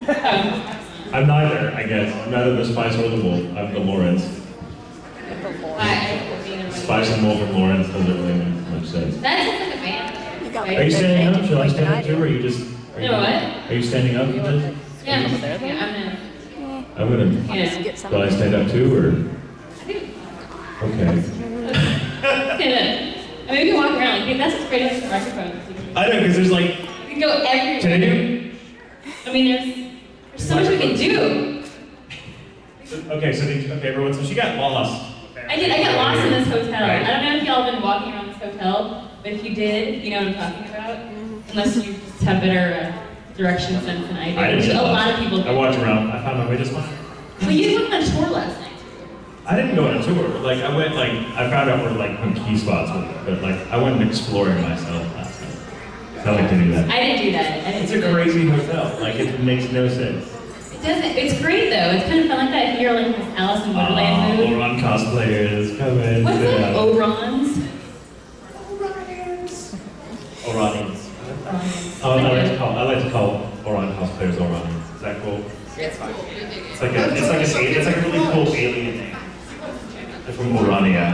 I'm neither, I guess. I'm neither the Spice or the Wolf. I'm the Lawrence. Spice and Wolf and Lawrence doesn't really make much sense. That's just like a band. Are you standing up? Should I stand up too, or are you just... What? Are you standing up? Yeah, I'm gonna... Yeah. Do I stand up too, or...? Okay. I mean, we can walk around. Like, that's what's great about the microphones. I know, because there's like... We can go everywhere. Can I do? I mean, there's so much we can do. Okay, so everyone, so she got lost. I did. I got lost in this hotel. Right. I don't know if y'all have been walking around this hotel, but if you did, you know what I'm talking about. Unless you just have better direction sense than I do. I didn't. A lot of people do. I walked around. I found my way just fine. Well, you went on a tour last night. I didn't go on a tour. Like I went, like I found out where like some key spots were, but like I went exploring myself last night. I like to do that. I didn't do that. It's a crazy hotel. Like it makes no sense. It doesn't. It's great though. It's kind of fun like that. If you're like this Alice in Wonderland mood. Oron cosplayers, come in. What's sit that? down. Orons? Oranians. Oh, I like to call Oron cosplayers Oranians. Is that cool? It's fine. It's like a really cool alien name. They're from Orania.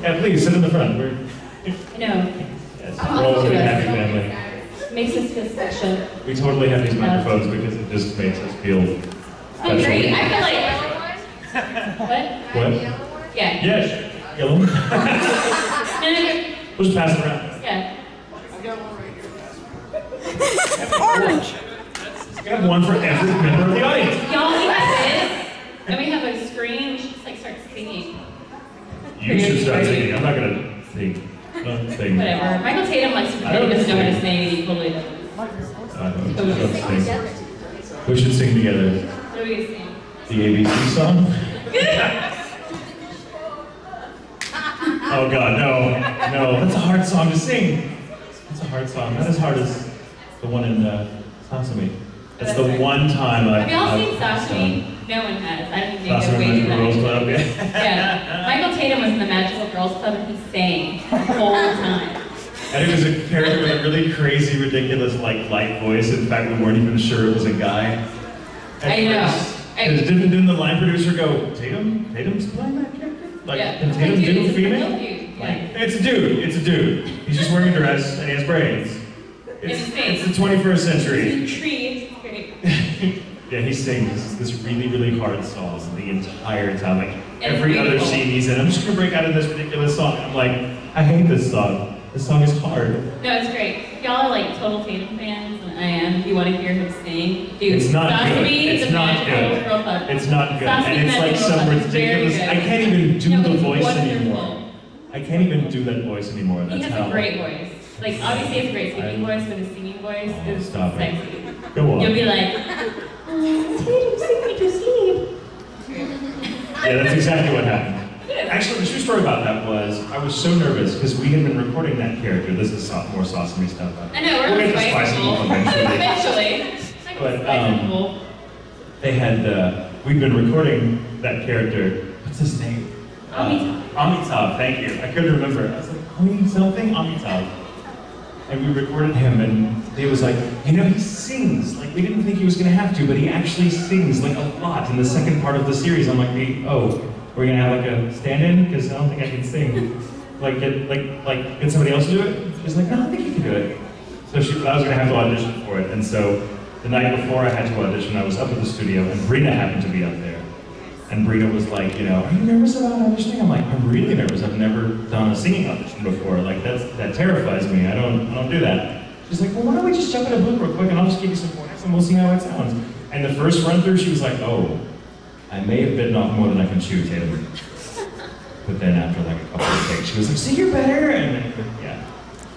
Yeah, please sit in the front. I know. Yes, we're all a really happy family. It makes us feel special. We totally have these microphones because it just makes us feel special. Oh, great. I feel like... What? What? Yeah. Yes. Yellow. No. We'll just pass it around. Yeah. Orange. We have one for every member of the audience. Y'all, we have this, and we have a screen. We should just like start singing. You should start singing. I'm not gonna sing. Whatever. Michael Tatum likes to pretend he doesn't know how to sing, and he totally doesn't. I don't sing. We should sing together. What do we sing? The ABC song? Oh God, no. That's a hard song to sing. That's a hard song. Not as hard as the one in Sasami. That's the one time Have y'all seen Sasami? No one has. I don't think Sasami they've Magical Girls Club, yeah. Yeah. Michael Tatum was in the Magical Girls Club and he sang the whole time. And it was a character with a really crazy, ridiculous, like, light voice. In fact, we weren't even sure it was a guy. I know. Didn't the line producer go, Tatum's playing that character? Like, yeah. Can Tatum do a female? Yeah. It's a dude. He's just wearing a dress and he has braids. It's the 21st century. It's a tree. It's great. Yeah, he sings this really, really hard song the entire time. Like, every other scene he's in, I'm just gonna break out in this ridiculous song. And I'm like, I hate this song. This song is hard. No, it's great. Y'all are like total Tatum fans, and I am. If you want to hear him sing, dude, it's not good. It's not good. It's not good. And it's like some ridiculous. I can't even do the voice anymore. I can't even do that voice anymore. He has a great voice. Like, obviously, he has a great speaking voice, but his singing voice is sexy. Go on. You'll be like, Tatum, sing me to sleep. Yeah, that's exactly what happened. Actually, the true story about that was I was so nervous because we had been recording that character. This is more Sasami stuff. I know, we'll get to Spice and Wolf eventually. But they had we'd been recording that character. What's his name? Amitabh. Thank you. I couldn't remember. I was like, Amitabh. And we recorded him, and he was like, he sings. Like, we didn't think he was going to have to, but he actually sings, like, a lot in the second part of the series. I'm like, we're going to have, like, a stand-in? Because I don't think I can sing. Like, get somebody else to do it? She's like, no, I think you can do it. So I was going to have to audition for it. And so the night before I had to audition, I was up at the studio, and Brina happened to be up there. And Brina was like, are you nervous about auditioning? I'm like, I'm really nervous. I've never done a singing audition before. Like, that terrifies me. I don't do that. She's like, well, why don't we just jump in a booth real quick and I'll just give you some pointers and we'll see how it sounds. And the first run through, she was like, oh, I may have bitten off more than I can chew, Tatum. But then after like a couple of takes, she was like, see, you're better. And then, yeah,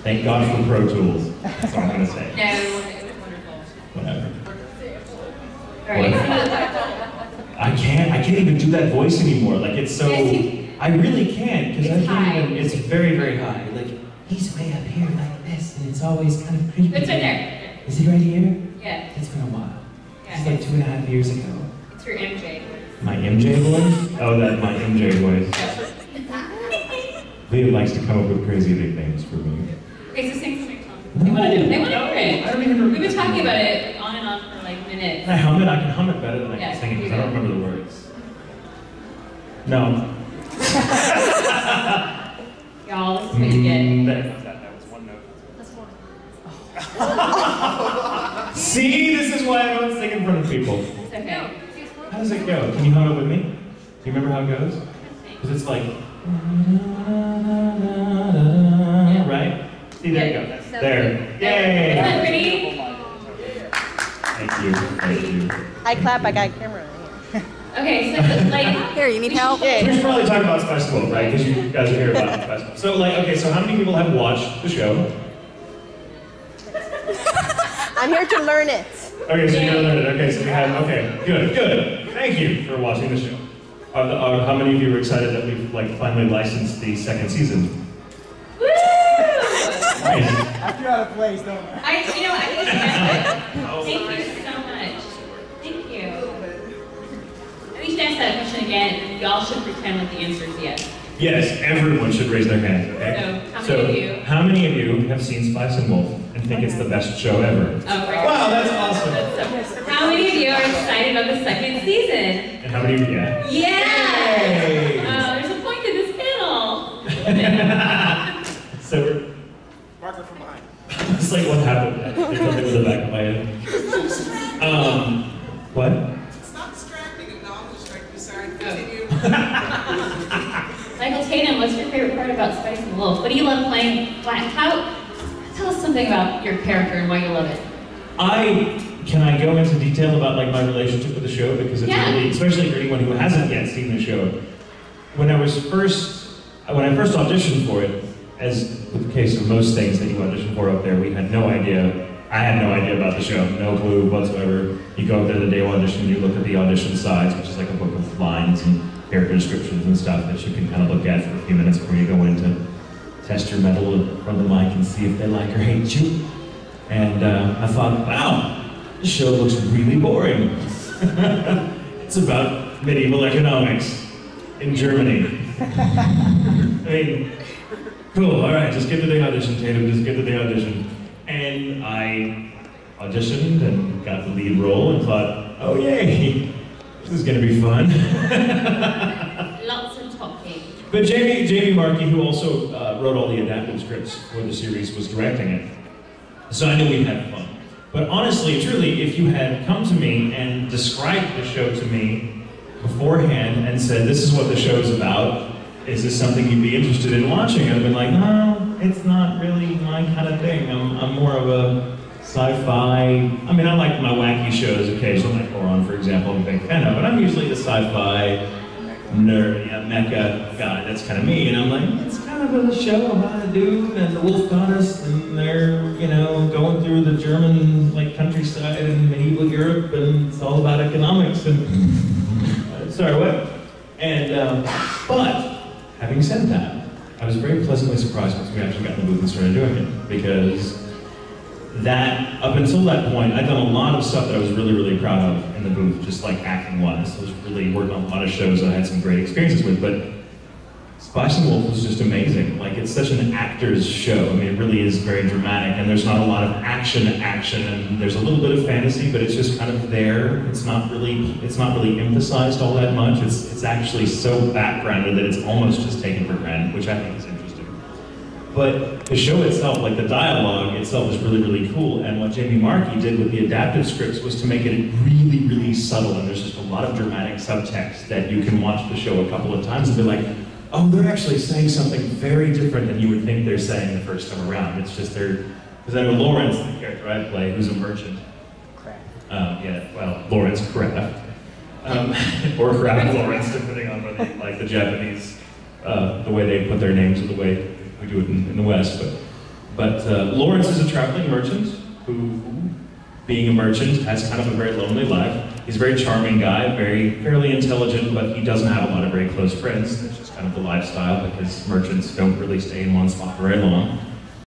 thank God for Pro Tools. That's all I'm gonna say. No, it was wonderful. Whatever. Right. I can't even do that voice anymore. Like, it's so, I really can't, because I can't even, it's very, very high. Like, he's way up here like this, and it's always kind of creepy. It's right there. Is he right here? Yeah. It's been a while. Yeah. It's like 2.5 years ago. It's your MJ. My MJ voice? Oh, that's my MJ voice. Liam likes to come up with crazy nicknames for me. Okay, so sing something, Tom. They want to do it. They want to hear I it. don't even remember. We've been talking about it on and on for like minutes. Can I hum it? I can hum it better than I Yeah, can sing it you because I don't do. remember the words. No. Y'all, this is what you get. That was one note. See, this is why I don't sing in front of people. It's okay. How does it go? Can you hum it with me? Do you remember how it goes? Because it's like, right? See, there you go. There. Yay! Isn't that pretty? Thank you. Thank you. I clap, I got a camera right here. Okay, so like, Here, you need help? We should probably talk about Spice World, right? Because you guys are here about Spice World. So, like, okay, so how many people have watched the show? I'm here to learn it. Okay, so you're gonna learn it. Okay, so we have, okay, good. Thank you for watching the show. How many of you are excited that we've, like, finally licensed the second season? woo! Nice. I feel out of place, don't I? I think thank you so much. Thank you. We should ask that question again. Y'all should pretend like the answer is yes. Yes, everyone should raise their hand, okay? So, How many of you have seen Spice and Wolf and think it's the best show ever? Oh, right. Wow, that's awesome. So, how many of you are excited about the second season? And how many of you, yeah? Yeah! Yay! There's a point to this panel. So we're, Marker from behind. it's like what happened. There's something with the back of my head. What? It's not distracting, and now I'm distracted. Sorry, continue. Michael Tatum, what's your favorite part about Spice and Wolf? What do you love playing? Tell us something about your character and why you love it. Can I go into detail about like my relationship with the show? Because it's really, especially for anyone who hasn't yet seen the show. When I first auditioned for it, as with the case of most things that you audition for up there, we had no idea. I had no idea about the show, no clue whatsoever. You go up there the day of audition, you look at the audition sides, which is like a book of lines and character descriptions and stuff that you can kind of look at for a few minutes before you go in to test your mettle in front of the mic and see if they like or hate you. And I thought, wow, this show looks really boring. It's about medieval economics in Germany. I mean, cool, all right, just get to the audition, Tatum, just get to the audition. And I auditioned and got the lead role and thought, oh yay, this is gonna be fun. Lots of talking. But Jamie Markey, who also wrote all the adapted scripts for the series, was directing it. So I knew we'd have fun. But honestly, truly, if you had come to me and described the show to me beforehand and said, this is what the show's about, is this something you'd be interested in watching? I'd have been like, no, it's not really my kind of thing. I'm more of a sci-fi. I mean, I like my wacky shows occasionally, like Horon, for example, I'm a big fan of, but I'm usually the sci-fi nerd, mecha guy. That's kind of me. And I'm like, it's kind of a show about a dude and the wolf goddess, and they're, going through the German countryside in medieval Europe, and it's all about economics and sorry, what? And but having said that, I was very pleasantly surprised once we actually got in the booth and started doing it, because up until that point, I'd done a lot of stuff that I was really, really proud of in the booth, just like acting-wise. I was really working on a lot of shows that I had some great experiences with, but Spice and Wolf was just amazing. It's such an actor's show. I mean, it really is very dramatic, and there's not a lot of action, and there's a little bit of fantasy, but it's just kind of there. It's not really emphasized all that much. It's actually so backgrounded that it's almost just taken for granted, which I think is interesting. But the show itself, the dialogue itself, is really, really cool. And what Jamie Markey did with the adapted scripts was to make it really, really subtle. And there's just a lot of dramatic subtext that you can watch the show a couple of times and be like, oh, they're actually saying something very different than you would think they're saying the first time around. It's just because I know Lawrence, the character I play, who's a merchant. Lawrence Kraft. Or Kraft Lawrence, depending on whether the Japanese, the way they put their names or the way we do it in the West. But Lawrence is a traveling merchant who, being a merchant, has kind of a very lonely life. He's a very charming guy, fairly intelligent, but he doesn't have a lot of very close friends. That's just kind of the lifestyle, because merchants don't really stay in one spot very long.